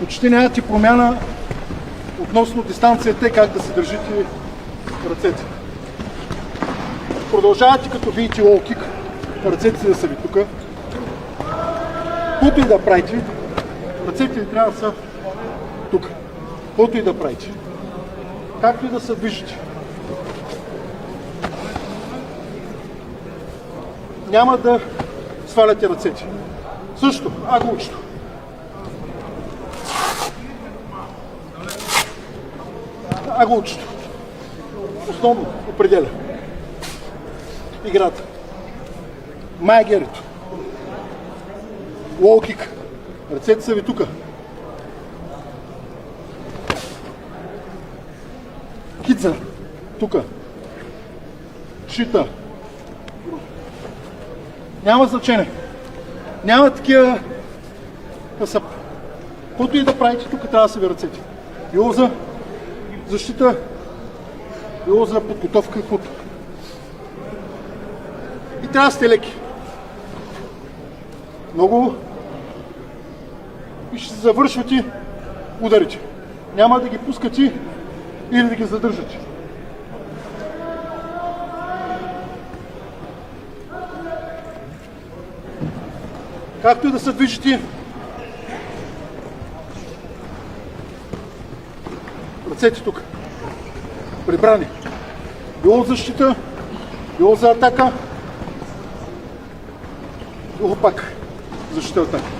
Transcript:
почти нямате промяна относно дистанцията и как да се държите ръцете. Продължавате като видите лоу кик, ръцете си да са ви тук. Каквото и да правите, ръцете ви трябва да са тук. Каквото и да правите. Както и да се движите. Няма да сваляте ръцете. Също, аглучето. Аглучето. Основно определя играта. Майгерито. Лоу кик. Ръцете са ви тука. Кидза. Тука. Шита. Няма значение. Няма такива късъп. Каквото и да правите, тук трябва да са ви ръцете. Било за защита, било за подготовка, каквото. И трябва да сте леки. Много. И ще се завършвате ударите. Няма да ги пускате или да ги задържате. Както и да се движите, ръцете тук, прибрани. Било защита, било за атака, било пак защита атака.